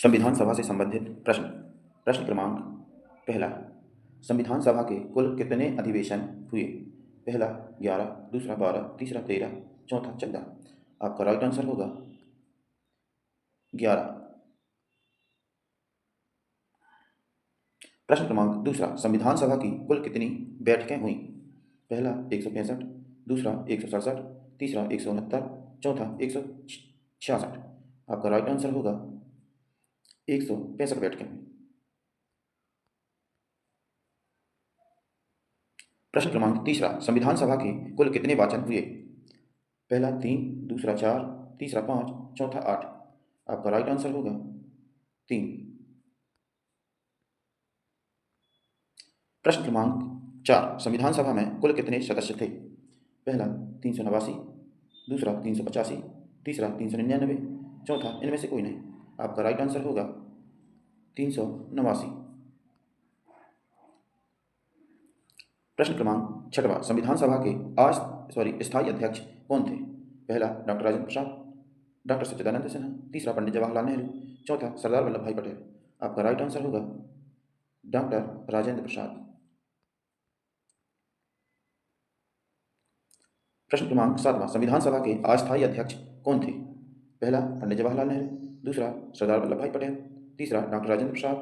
संविधान सभा से संबंधित प्रश्न। प्रश्न क्रमांक पहला, संविधान सभा के कुल कितने अधिवेशन हुए? पहला 11, दूसरा 12, तीसरा 13, चौथा 14। आपका राइट आंसर होगा 11। प्रश्न क्रमांक दूसरा, संविधान सभा की कुल कितनी बैठकें हुई? पहला 165, दूसरा 167, तीसरा 169, चौथा 166। आपका राइट आंसर होगा 165 बैठकें हुई। प्रश्न क्रमांक तीसरा, संविधान सभा के कुल कितने वाचन हुए? पहला 3, दूसरा 4, तीसरा 5, चौथा 8। आपका राइट आंसर होगा 3। प्रश्न क्रमांक 4, संविधान सभा में कुल कितने सदस्य थे? पहला 389, दूसरा 385, तीसरा 399, चौथा इनमें से कोई नहीं। आपका राइट आंसर होगा 389। प्रश्न क्रमांक 6वां, संविधान सभा के स्थायी अध्यक्ष कौन थे? पहला डॉक्टर राजेंद्र प्रसाद, डॉक्टर सच्चिदानंद सिन्हा, तीसरा पंडित जवाहरलाल नेहरू, चौथा सरदार वल्लभ भाई पटेल। आपका राइट आंसर होगा डॉक्टर राजेंद्र प्रसाद। प्रश्न क्रमांक 7वां, संविधान सभा के अस्थायी अध्यक्ष कौन थे? पहला पंडित जवाहरलाल नेहरू, दूसरा सरदार वल्लभ भाई पटेल, तीसरा डॉक्टर राजेंद्र प्रसाद,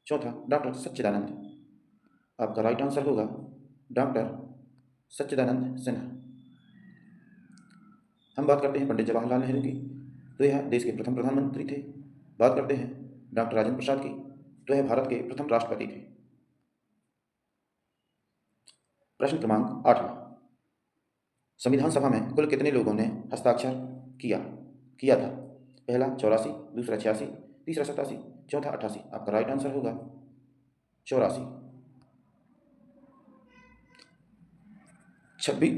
चौथा डॉक्टर सच्चिदानंद। आपका राइट आंसर होगा डॉक्टर सच्चिदानंद सिन्हा। हम बात करते हैं पंडित जवाहरलाल नेहरू की, तो यह देश के प्रथम प्रधानमंत्री थे। बात करते हैं डॉक्टर राजेंद्र प्रसाद की, तो यह भारत के प्रथम राष्ट्रपति थे। प्रश्न क्रमांक 8वां, संविधान सभा में कुल कितने लोगों ने हस्ताक्षर किया था? पहला 84, दूसरा 86, तीसरा 87, चौथा 88। आपका राइट आंसर होगा 84।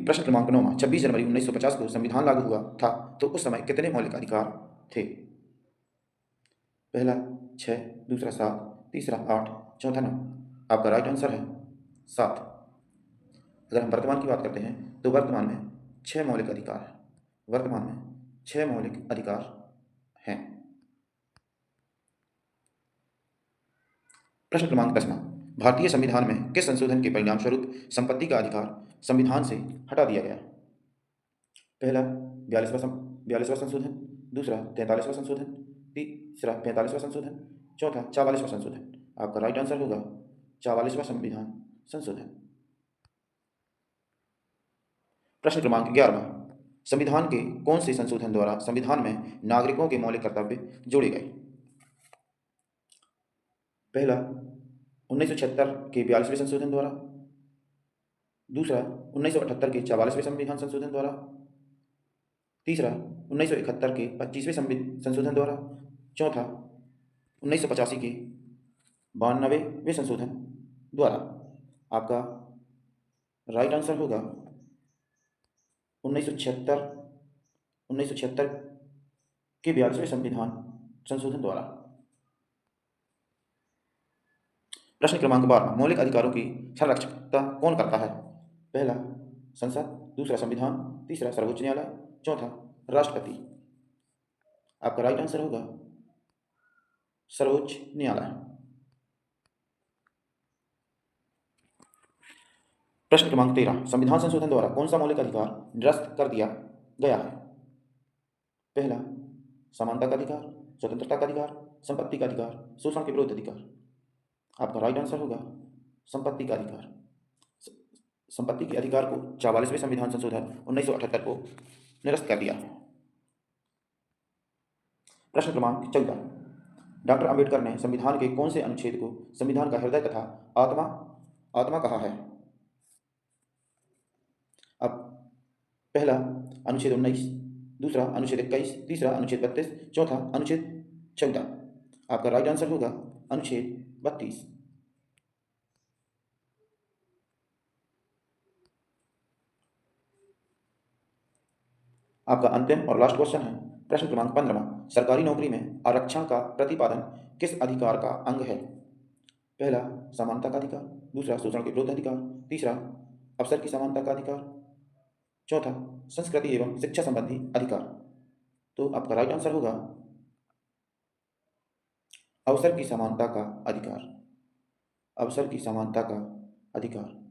प्रश्न क्रमांक 9वां, 26 जनवरी 1950 को संविधान लागू हुआ था, तो उस समय कितने मौलिक अधिकार थे? पहला 6, दूसरा 7, तीसरा 8, चौथा 9। आपका राइट आंसर है 7। अगर हम वर्तमान की बात करते हैं तो वर्तमान में 6 मौलिक अधिकार हैं। वर्तमान में 6 मौलिक अधिकार हैं। प्रश्न क्रमांक 10वां, भारतीय संविधान में किस संशोधन के परिणाम स्वरूप संपत्ति का अधिकार संविधान से हटा दिया गया? पहला 42वां संशोधन, दूसरा 43वां संशोधन, तीसरा 45वां संशोधन, चौथा 44वां संशोधन। आपका राइट आंसर होगा 44वां संविधान संशोधन। प्रश्न क्रमांक 11वां, संविधान के कौन से संशोधन द्वारा संविधान में नागरिकों के मौलिक कर्तव्य जोड़े गए? पहला 1976 के 42वें संशोधन द्वारा, दूसरा 1978 के 44वें संविधान संशोधन द्वारा, तीसरा 1971 के 25वें संशोधन द्वारा, चौथा 1985 के 92वें संशोधन द्वारा। आपका राइट आंसर होगा 1976 के 42वें संविधान संशोधन द्वारा। प्रश्न क्रमांक 12, मौलिक अधिकारों की संरक्षकता कौन करता है? पहला संसद, दूसरा संविधान, तीसरा सर्वोच्च न्यायालय, चौथा राष्ट्रपति। आपका राइट आंसर होगा सर्वोच्च न्यायालय। प्रश्न क्रमांक 13, संविधान संशोधन द्वारा कौन सा मौलिक अधिकार निरस्त कर दिया गया है? पहला समानता का अधिकार, स्वतंत्रता का अधिकार, संपत्ति का अधिकार, शोषण के विरुद्ध अधिकार। आपका राइट आंसर होगा संपत्ति का अधिकार। संपत्ति के अधिकार को 44वें संविधान संशोधन 1978 को निरस्त कर दिया। प्रश्न क्रमांक 14, डॉक्टर अंबेडकर ने संविधान के कौन से अनुच्छेद को संविधान का हृदय तथा आत्मा कहा है? अब पहला अनुच्छेद 19, दूसरा अनुच्छेद 21, तीसरा अनुच्छेद 32, चौथा अनुच्छेद 14। आपका राइट आंसर होगा अनुच्छेद 32। आपका अंतिम और लास्ट क्वेश्चन है प्रश्न क्रमांक 15, सरकारी नौकरी में आरक्षण का प्रतिपादन किस अधिकार का अंग है? पहला समानता का अधिकार, दूसरा शोषण के विरुद्ध अधिकार, तीसरा अवसर की समानता का अधिकार, चौथा संस्कृति एवं शिक्षा संबंधी अधिकार। तो आपका राइट आंसर होगा अवसर की समानता का अधिकार, अवसर की समानता का अधिकार।